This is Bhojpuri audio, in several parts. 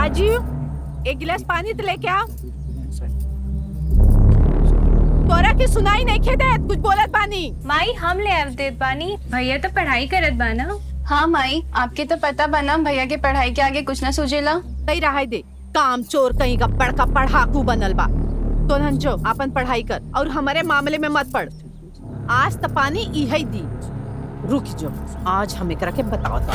राजीव, एक गिलास पानी तो लेके आओ। तोरा के सुनाई नहीं खे देत कुछ बोलत बानी। माई हम ले आव देत बानी, भैया तो पढ़ाई करत बाना। हाँ माई, आपके तो पता बना भैया के पढ़ाई के आगे कुछ ना सूझेला। तई रहा दे, काम चोर कहीं का बड़का पढ़ाकू बनल बा। तो हंचो अपन पढ़ाई कर और हमारे मामले में मत पड़। आज त पानी इही दी। रुक जो, आज हम एकरा के बताओ तो।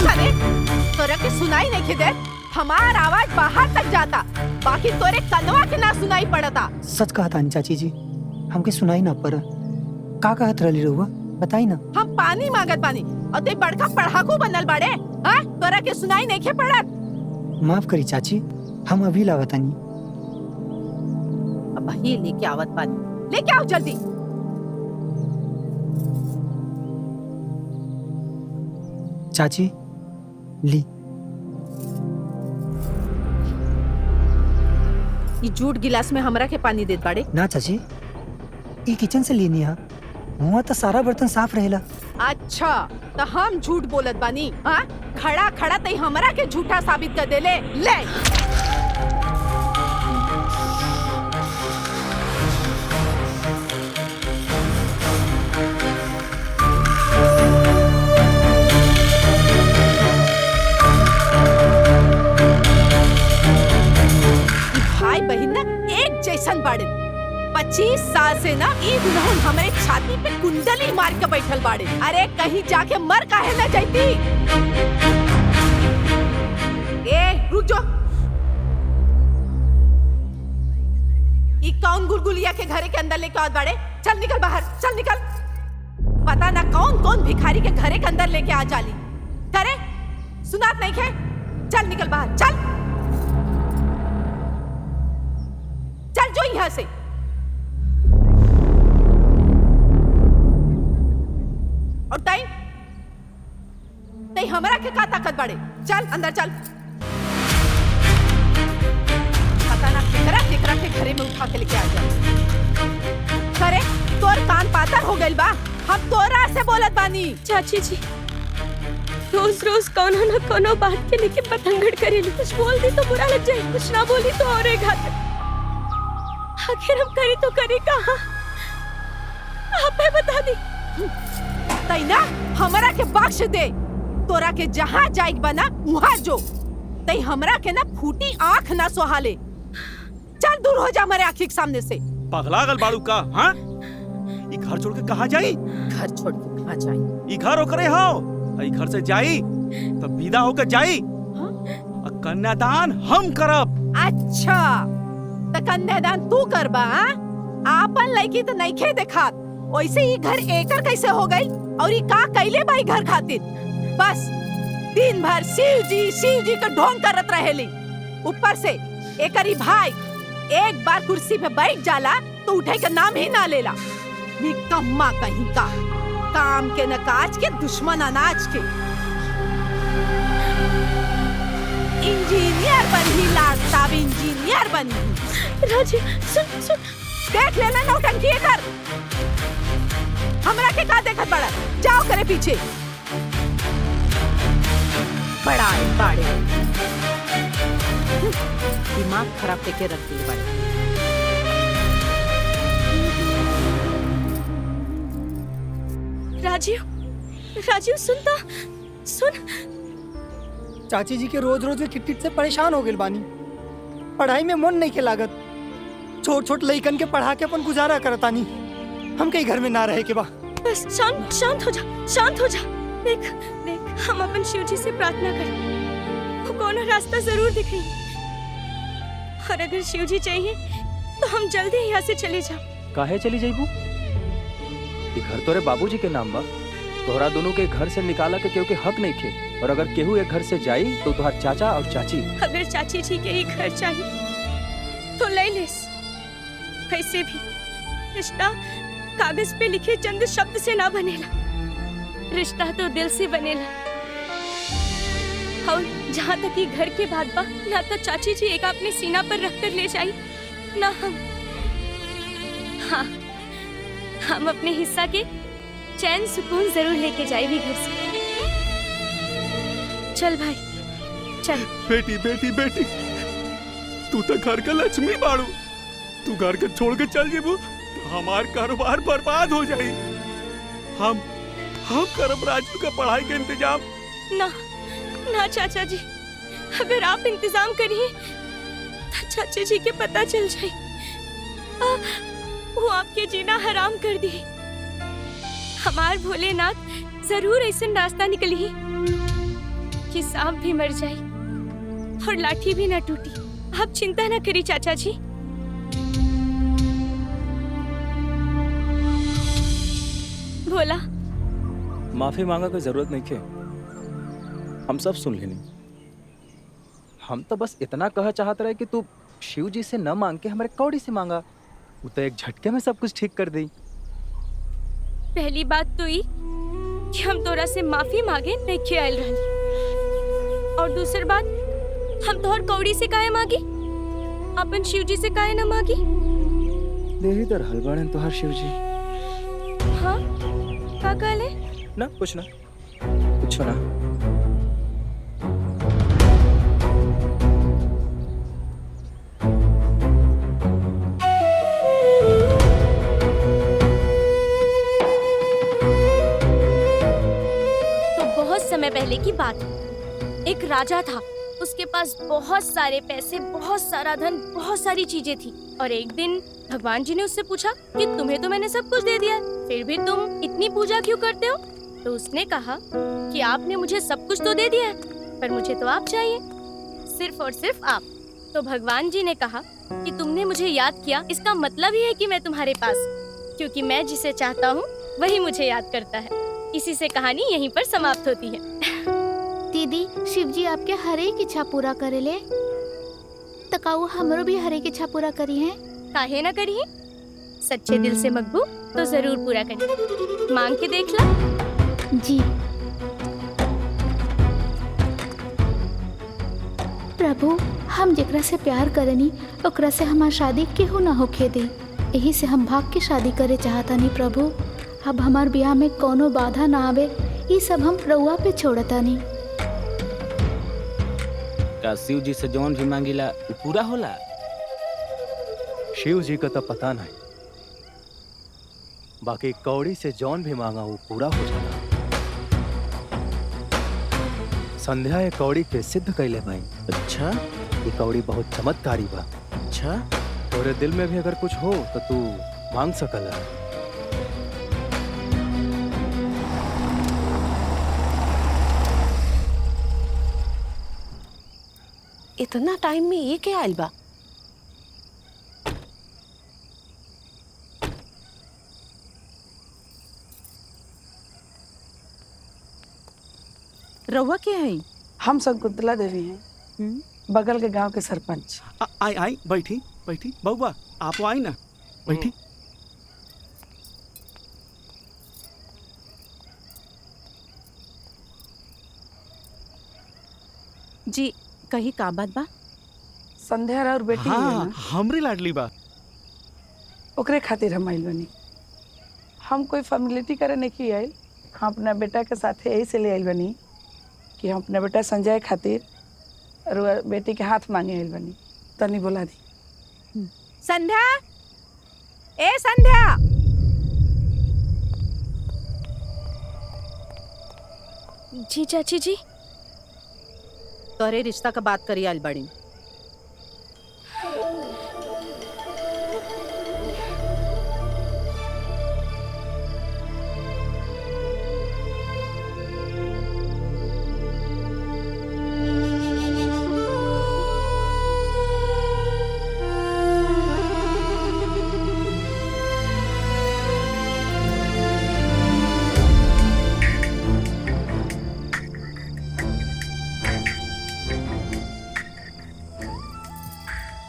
अरे तोरा के सुनाई नहीं खे देत? हमार आवाज बाहर तक जाता, बाकी तोरे कनवा के ना सुनाई पड़ता। सच कहा था चाची जी, हमके सुनाई ना पड़ा। का कहत रही रहुआ बताई ना। हम पानी मांगत बानी और ते बड़का पढ़ाकू बनल बाड़े। हां, तोरा के सुनाई नहीं खे पड़त? माफ करी चाची, हम अभी लावतानी। अब ही लेके आवत बानी, लेके आओ जल्दी। चाची ली। ये जूट गिलास में हमरा के पानी देत बाड़े। ना चाची, ई किचन से लेनी है। वहाँ तो सारा बर्तन साफ रहेला। अच्छा, तो हम झूठ बोलत बानी? हाँ, खड़ा खड़ा तई हमरा के झूठा साबित कर देले। ले भाई बहन ना एक जैसन बाड़े। 25 साल से ना ई दुल्हन हमारे छाती पे कुंडली मार के बैठल बाड़े। अरे कहीं जाके मर काहे ना जाती? ए रुक जो, ई कौन गुलगुलिया के घरे के अंदर लेके आवत बाड़े? चल निकल बाहर, चल निकल। पता ना कौन कौन भिखारी के घरे के अंदर लेके आ जाली। करे सुनात नहीं खे? चल निकल बाहर, चल चल जो यहाँ से। और तई तई हमरा के का ताकत बाड़े? चल अंदर चल। पता ना केकरा के घरे में उठा के लेके आ जा। करे तोर कान पातर हो गइल बा, हम तोरा से बोलत बानी। चाची जी रोज रोज कोनो न कोनो बात के लेके पतंगड़ करेली। कुछ बोल दी तो बुरा लग जाए, कुछ ना बोली तो और घातक। आखिर हम करी तो करी कहाँ? आप बता दी। तई ना हमरा के बख्श दे। तोरा के जहाँ जाइक बना वहाँ जो। तई हमरा के ना फूटी आँख ना सोहाले। चल दूर हो जा हमारे आँखी के सामने से। पगला गल बाड़ू का? हाँ, ई घर छोड़ के कहाँ जाई? घर छोड़ के कहाँ जाई? ई घर ओकरे हो। ई घर से जाई तो विदा होकर जाई। कन्यादान हम करब। अच्छा, तो कन्यादान तू करबा? आपन लड़की तो नहीं खे देखात, वैसे ही घर एकर कैसे हो गई? और ये का कैले बाई घर खातिर? बस दिन भर शिव जी का ढोंग करत रहेली। ऊपर से एकरी भाई एक बार कुर्सी पे बैठ जाला तो उठे का नाम ही ना लेला। निकम्मा कहीं का, काम के न काज के, दुश्मन अनाज के। इंजीनियर बनी लाडसाब, इंजीनियर बनी। राजी सुन सुन, देख लेना नौटंकी कर। हमरा के का देखत बड़ा? जाओ करे पीछे। बड़ा बाड़े दिमाग खराब करके रख दिए बड़े। राजीव सुन तो सुन। चाची जी के रोज रोज किट से परेशान हो गए बानी। पढ़ाई में मन नहीं के लागत। छोट छोट लइकन के पढ़ा के अपन गुजारा करतानी। हम कहीं घर में ना रहे के बा। बस शांत हो जा, शांत हो जा। देख हम अपन शिव जी से प्रार्थना करें, वो कोनो रास्ता जरूर दिखाएंगे। और अगर शिव जी चाहिए तो हम जल्दी यहाँ से चले जाओ। काहे चली जाइबू? ये घर तोरे बाबूजी के नाम बा। तोहरा दोनों के घर से निकाला के केहू के हक नहीं खे। और अगर केहू एक घर से जाई तो तुहार चाचा और चाची। अगर चाची जी के ही घर चाहिए तो ले लेस। वैसे भी रिश्ता कागज पे लिखे चंद शब्द से ना बनेला, रिश्ता तो दिल से बनेला। और जहाँ तक ये घर के बात बा, ना तो चाची जी एक अपने सीना पर रखकर ले जाई, ना हम। हाँ, हम अपने हिस्सा के चैन सुकून जरूर लेके जाए भी घर से। चल भाई चल। बेटी बेटी बेटी, तू तो घर का लक्ष्मी बाड़ू। तू घर के छोड़ के चल जेबू तो हमार कारोबार बर्बाद हो जाई। हम करब राजू के पढ़ाई के इंतजाम। ना ना चाचा जी, अगर आप इंतजाम करिए तो चाचा जी के पता चल जाए, वो आपके जीना हराम कर दी। हमार भोलेनाथ जरूर ऐसा रास्ता निकली कि सांप भी मर जाए और लाठी भी ना टूटी। आप चिंता ना करिए चाचा जी। भोला, माफी मांगा कोई जरूरत नहीं थे, हम सब सुन लेनी। हम तो बस इतना कह चाहत रहे कि तू शिव जी से न मांग के हमारे कौड़ी से मांगा, वो तो एक झटके में सब कुछ ठीक कर दी। पहली बात तो ये कि हम तोरा से माफी मांगे नहीं के आयल रहली, और दूसरी बात हम तोहर कौड़ी से काहे मांगी, अपन शिव जी से काहे ना मांगी। देही तर हलवाड़न तोहर शिव जी। हाँ का कहले? ना कुछ ना। समय पहले की बात, एक राजा था, उसके पास बहुत सारे पैसे, बहुत सारा धन, बहुत सारी चीजें थी। और एक दिन भगवान जी ने उससे पूछा कि तुम्हें तो मैंने सब कुछ दे दिया है, फिर भी तुम इतनी पूजा क्यों करते हो? तो उसने कहा कि आपने मुझे सब कुछ तो दे दिया है, पर मुझे तो आप चाहिए, सिर्फ और सिर्फ आप। तो भगवान जी ने कहा कि तुमने मुझे याद किया, इसका मतलब ही है कि मैं तुम्हारे पास, क्योंकि मैं जिसे चाहता हूँ वही मुझे याद करता है। इसी से कहानी यहीं पर समाप्त होती है। दीदी, शिव जी आपके हर एक इच्छा पूरा करेले, तकाऊ हमरो भी हर एक इच्छा पूरा करी है। काहे ना करी है? सच्चे दिल से मकबू तो जरूर पूरा करी। मांग के देख ला। जी प्रभु, हम जेकरा से प्यार करनी ओकरा से हमार शादी केहू ना होखे दे, यही से हम भाग के शादी करे चाहतानी प्रभु। अब हमार ब्याह में कोनो बाधा ना आवे, ये सब हम रउआ पे छोड़तानी। का शिव जी से जौन भी मांगिला वो पूरा होला? शिव जी का तो पता नहीं, बाकी कौड़ी से जौन भी मांगा वो पूरा हो जाला। संध्या ये कौड़ी के सिद्ध कैले भाई। अच्छा, ये कौड़ी बहुत चमत्कारी बा। अच्छा, तोरे दिल में भी अगर कुछ हो तो तू मांग सकला। इतना टाइम में ये क्या आइल बा? रउआ क्या है? हम शकुंतला देवी हैं, बगल के गांव के सरपंच। आई आई बैठी बैठी बउआ, आप आई ना, बैठी। जी कही का बात बा? संध्या और बेटी है हाँ, ना, हमरी लाडली बा। ओकरे खातिर हम आइल बनी। हम कोई फॉर्मेलिटी करे नहीं आइल, हम अपना बेटा के साथ यही से ले आइल बनी कि हम अपना बेटा संजय खातिर और बेटी के हाथ मांगे आइल बनी। तनी बोला दी। संध्या, ए संध्या। जी चाची जी। तोरे रिश्ता का बात करी आइल बड़ी।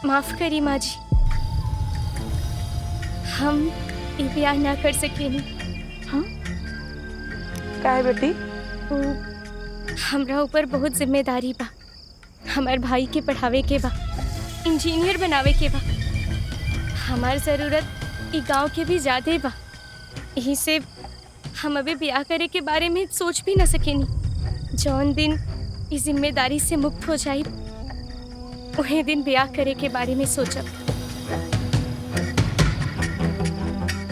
माफ करी माँ जी, हम ये ब्याह ना कर सकेनी। हाँ, का है बेटी? वो हमरा ऊपर बहुत जिम्मेदारी बा। हमार भाई के पढ़ावे के बा, इंजीनियर बनावे के बा। हमार जरूरत ई गांव के भी ज्यादा बा, यही से हम अभी ब्याह करे के बारे में सोच भी ना सकेनी। जौन दिन इस जिम्मेदारी से मुक्त हो जाई उहे दिन ब्याह करे के बारे में सोचब।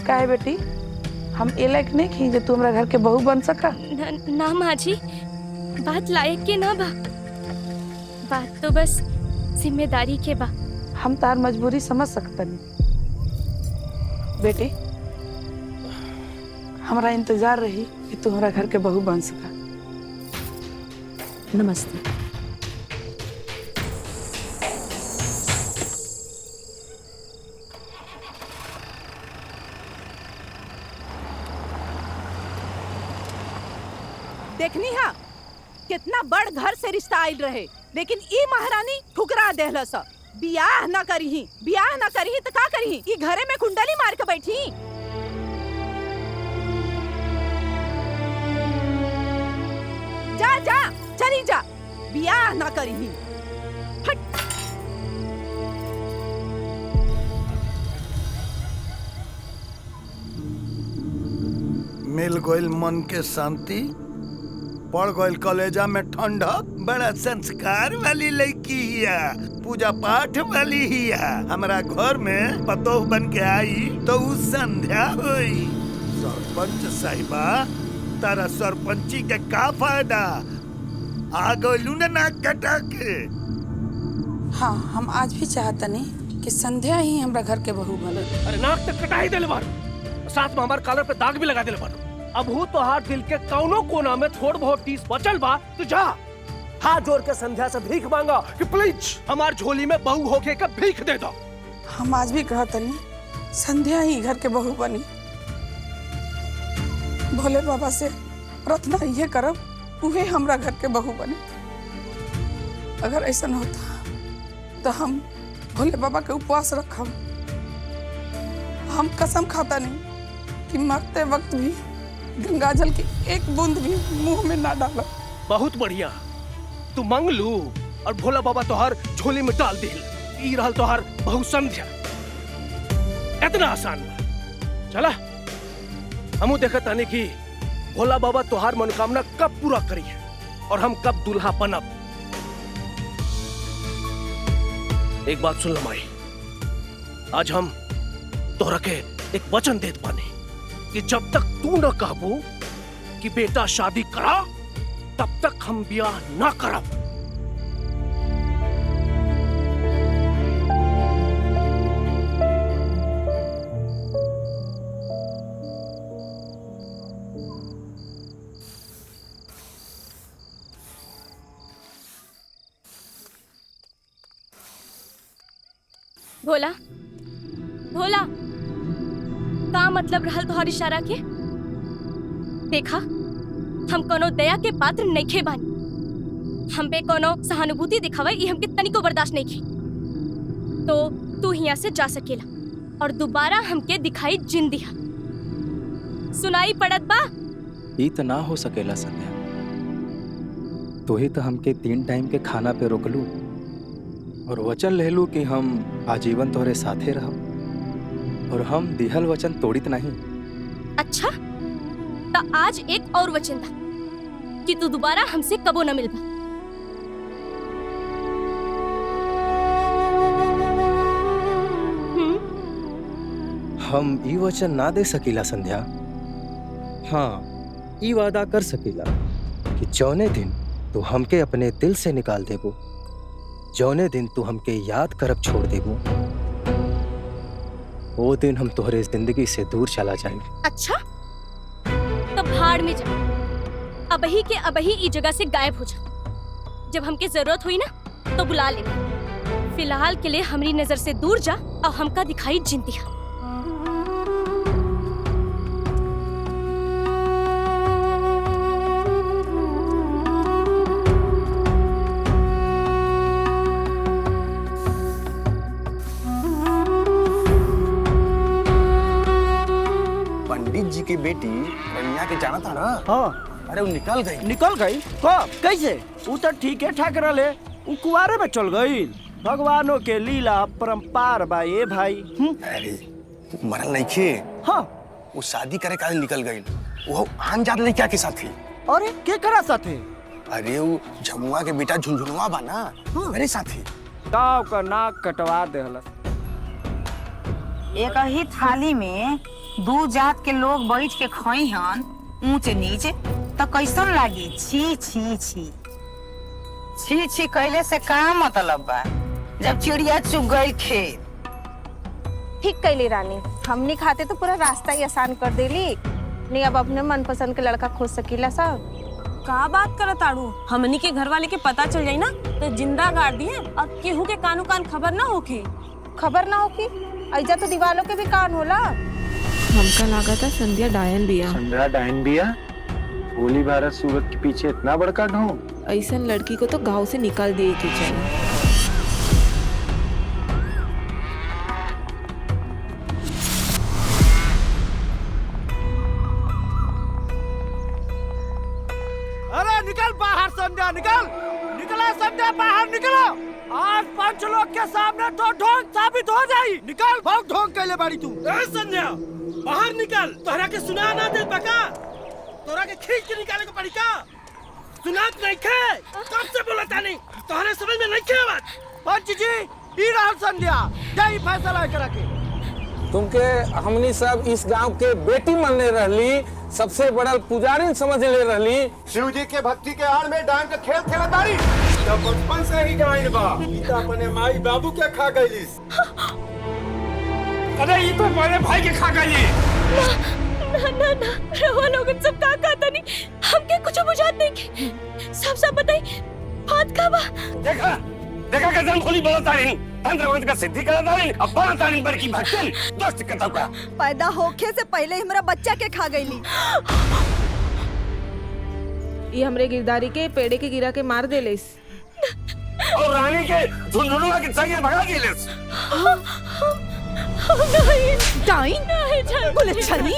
काहे बेटी, हम ए लायक नहीं खी जो तू हमरा घर के बहू बन सका? ना माँ जी, बात लायक के ना बा, बात तो बस जिम्मेदारी के बा। हम तार मजबूरी समझ सकतनी बेटी, हमारा इंतजार रही कि तू हमारा घर के बहू बन सका। नमस्ते। देखनी हा कितना बड़ घर से रिश्ता आइल रहे, लेकिन ई महारानी ठुकरा देहलस। बियाह ना करही, बियाह ना करही तो का करही? ई घरे में कुंडली मार के बैठी। जा जा चली जा, बियाह ना करही। हट। मिल गइल मन के शांति, पड़ गइल कलेजा में ठंडक। बड़ा संस्कार वाली लड़की हिया, पूजा पाठ वाली हिया। हमरा घर में पतोह बन के आई तो उ संध्या हुई। सरपंच साहिबा, तारा सरपंची के का फायदा? आ गइलू ना नाक कटा के। हाँ, हम आज भी चाहता नहीं कि संध्या ही हमरा घर के बहू बने। अरे नाक तक कटा ही देले बारू, साथ में हमार कॉलर पे दाग भी लगा देले बारू। अब हूँ तो हाथ दिल के कौनो कोना में थोड़ बहुत टीस बचल बा, तू जा हाथ जोड़ के संध्या से भीख मांगा कि प्लीज हमार झोली में बहू होके का भीख दे दो। हम आज भी कहता नहीं संध्या ही घर के बहू बनी। भोले बाबा से प्रार्थना ये करब उहे हमरा घर के बहू बने। अगर ऐसा न होता तो हम भोले बाबा के उपवास रखब। हम कसम खाता नहीं कि मरते वक्त भी गंगाजल की एक बूंद भी मुंह में ना डाला। बहुत बढ़िया, तू मांग लू और भोला बाबा तोहर झोली में डाल दिल। ई रहल तोहर बहु संध्या। इतना आसान बा। चला हमू देखत तानी कि भोला बाबा तोहार मनोकामना कब पूरा करी है और हम कब दूल्हा बनब। एक बात सुन ल माई, आज हम तोहरा के एक वचन देत बानी कि जब तक तू न कहबू कि बेटा शादी करा, तब तक हम ब्याह ना करब। भोला, भोला, का मतलब रहल तोहर इशारा के? देखा, हम कोनो दया के पात्र नइखे बानी। हम पे कोनो सहानुभूति दिखावे ई हमके तनिको बर्दाश्त नहीं की। तो तू हिया से जा सकेला और दोबारा हमके दिखाई जिन दिया। सुनाई पड़त बा? ई तो ना हो सकेला संध्या। तो ही तो हमके 3 टाइम के खाना पे रोकलू और वचन लेलू कि हम आजीवन तोहरे साथे रहब, और हम दिहल वचन तोड़ित नहीं। अच्छा, तो आज एक और वचन था कि तू दोबारा हमसे कबो न मिलबा। हम ई वचन ना दे सकीला संध्या। हाँ, ई वादा कर सकीला कि जौने दिन तू हमके अपने दिल से निकाल देबो, जौने दिन तू हमके याद करब छोड़ देबो, वो दिन हम तोहरे जिंदगी से दूर चला जाए। अच्छा, तो भाड़ में जा, अबही के अबही ई जगह से गायब हो जा। जब हमके जरूरत हुई ना तो बुला लेना। फिलहाल के लिए हमारी नजर से दूर जा और हमका दिखाई जिंदिया। पंडित जी की बेटी रनिया के जाना था ना? हाँ। अरे वो निकल गई। निकल गई? कब? कैसे? वो तो ठीक है ठाक रहे, वो कुआरे में चल गई। भगवानों के लीला परम्पार बा ये भाई। अरे मरल नहीं खे। हाँ, वो शादी करे काहे निकल गई। वो आन जात लड़का के साथ थी। अरे के करा साथे? अरे वो झमुआ के बेटा झुंझुनुआ बा ना मेरे साथी गाँव का नाक कटवा देहलस। एक ही थाली में दो जात के लोग बैठ के खाई हन ऊंच नीच तो कैसन लागी? छी छी छी छी छी कैले से का मतलब बा जब चिड़िया चुग गई खेत। ठीक कैली रानी, हमनी खाते तो पूरा रास्ता ही आसान कर देली। नहीं अब अपने मनपसंद के लड़का खोज सकीला सब। का बात करत आड़ू? हमनी के घर वाले के पता चल जाई ना तो जिंदा गाड़ दिए और केहू के कानू कान खबर ना होखी। खबर ना होगी? ऐजा तो दीवालों के भी कान होला। हमका लगा था संध्या डायन बिया। संध्या डायन बिया? भोली भारत सूरत के पीछे इतना बड़का ढोंग? ऐसा लड़की को तो गांव से निकाल दिए की चाहिए। अरे निकल बाहर संध्या, निकल निकला संध्या, बाहर निकलो। आज 5 लोग के सामने तो ढोंग साबित हो जाई। निकल। बहुत ढोंग कैले बाड़ी तू। ए संध्या बाहर निकल। तोहरा के सुना ना दे पका, तोहरा के खींच के निकाले को पड़ी का? सुनात नहीं खे? कब से बोला तानी? तोहरे समझ में नहीं खे बात? पंच जी ई रहल संध्या, यही फैसला करा के। तुमके हमनी सब इस गांव के बेटी मानने रहली, सबसे बड़ा पुजारी समझ ले रहली। शिव जी के भक्ति के आड़ में डांग के खेल खेलत बाड़ी। जब बचपन से ही गाइन बा गीता अपने माई बाबू के खा गईलिस। अरे ये तो मेरे भाई के खा गई। ना ना ना रहुआ लोगन सब का कहता नहीं, हमके कुछ बुझात नहीं के। सब बताई बात का बा। देखा देखा के जन खोली बोलता नहीं, अंदर का सिद्धि करता नहीं, अब बनता नहीं बल्कि भक्तन दोस्त करता का। पैदा होखे से पहले हमरा बच्चा के खा गईली। ये हमरे गिरदारी के पेड़े के गिरा के मार देलेस और रानी के झुंझुनुआ के संगे भगा दिलेस। डाइन बोले छनी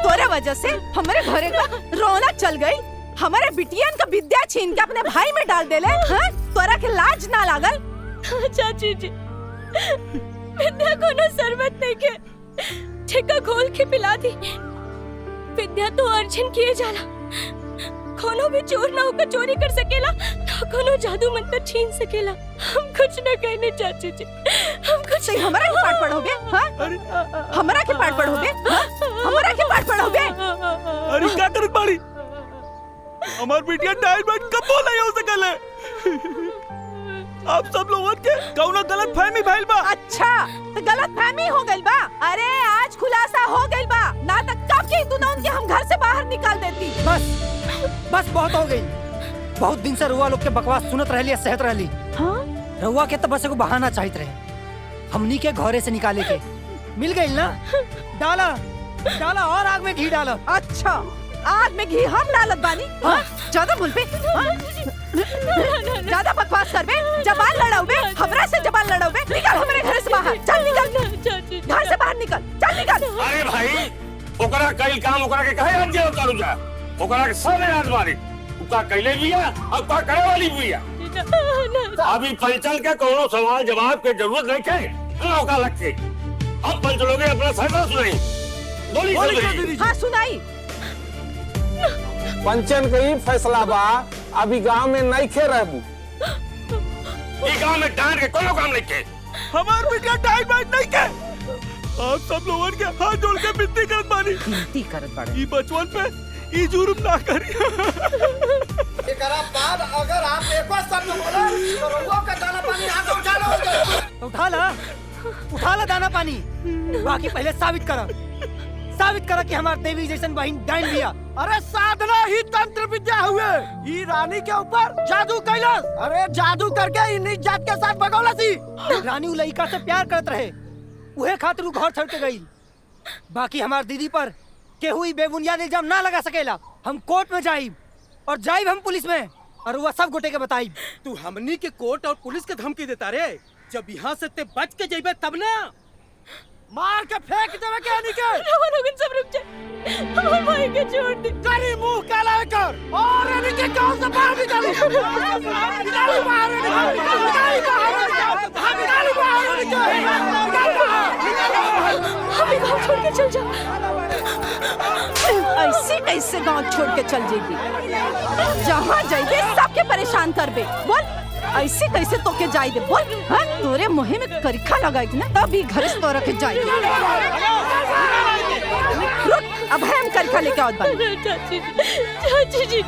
तोरे वजह से हमारे घरे का रौनक चल गई। हमारे बिटियन का विद्या छीन के अपने भाई में डाल देले। तोरा के लाज ना लागल? चाची जी विद्या को ना शरबत नहीं के ठेका खोल के पिला दी। विद्या तो अर्जन किए जाला, कोनो भी चोर ना होकर चोरी कर सकेला तो कोनो जादू मंत्र छीन सकेला। हम कुछ न कहने चाची जी, हम कुछ नहीं। हमारा के पाठ पढ़ोगे? हमारा के पाठ पढ़ोगे? हमारा के पाठ पढ़ोगे? अरे क्या करत बाड़ी? हमार बिटिया डाइन बाइट कब बोला हो सकल है? आप सब लोगों के कौनो गलत फहमी भइल बा। अच्छा तो गलत फहमी हो गइल बा। अरे आज खुलासा हो गइल बा, ना तक कब के दुनों के हम घर से बाहर निकाल देती। बस बहुत हो गई। बहुत दिन से रुआ लोग के बकवास सुनत रहली, सहत रहली। रुआ के तो बस एगो बहाना चाहिए रहे हमनी के घरे से निकाले के। मिल गई ना? डाला डाला और आग में घी डाला। अच्छा आग में घी हम डालत बानी? ज्यादा बोल पे, ज्यादा बकवास करबे, जबान लड़ाओबे, हमरा से जबान लड़ाओबे। निकल हमारे घर से बाहर, चल निकल। घर से बाहर निकल, चल निकल। अरे भाई ओकरा कई काम ओकरा के कहे आज करू जा, ओकरा के सब याद मारी। उका कैले बिया और का करे वाली बिया। अभी पंचल के कोनो सवाल जवाब के जरूरत नहीं है। ओका लगते अब पंच लोगे अपना फैसला सुनाई। बोली हाँ सुनाई। पंचन का ही फैसला बा, अभी गांव में नहीं खे रहबू। ये गांव में डांड के कोनो काम नहीं के। हमार बिटिया डाइन बाइट नहीं के। आप सब लोगों के हाथ जोड़ के विनती करत बानी। विनती करत बानी। ई बचवन पे ई जुर्म ना करी। एकरा बाद अगर आप एक बार शब्द बोले तो रउआ का दाना पानी हाथ से उठा लो। उठा ला दाना पानी। बाकी पहले साबित करा कि हमार देवी जैसन बहन डाइन बिया। अरे साधना ही तंत्र विद्या हुए। ई रानी के ऊपर जादू कैलाश। अरे जादू करके इन जात के साथ भगौला सी। रानी उ लइका से प्यार करत रहे, उहे खातिर उ घर छोड़ के गई। बाकी हमार दीदी पर केहू ही बेबुनियाद इल्जाम ना लगा सकेला। हम कोर्ट में जाइब और जाइब हम पुलिस में और वह सब गोटे के बताइब। तू हमनी के कोर्ट और पुलिस के धमकी देता रे। जब यहाँ से ते बच के जाइबे तब ना मार के फेंक देवे के निके। लोगन सब रुक जाए, हमारे भाई के छोड़ दे। करी मुंह काला कर और इनके गांव से बाहर निकाली। निकाली बाहर, हमें गांव छोड़ के चल जा। ऐसे कैसे गांव छोड़ के चल जाएगी? जहाँ जाइबे सबके परेशान करबे। बोल ऐसे कैसे तोके जाई दे? बोल हाँ तोरे मुहे में करिखा लगाई ना तभी घर से तोरा के जाई। रुक अब हम करिखा लेके आवत बानी। चाची जी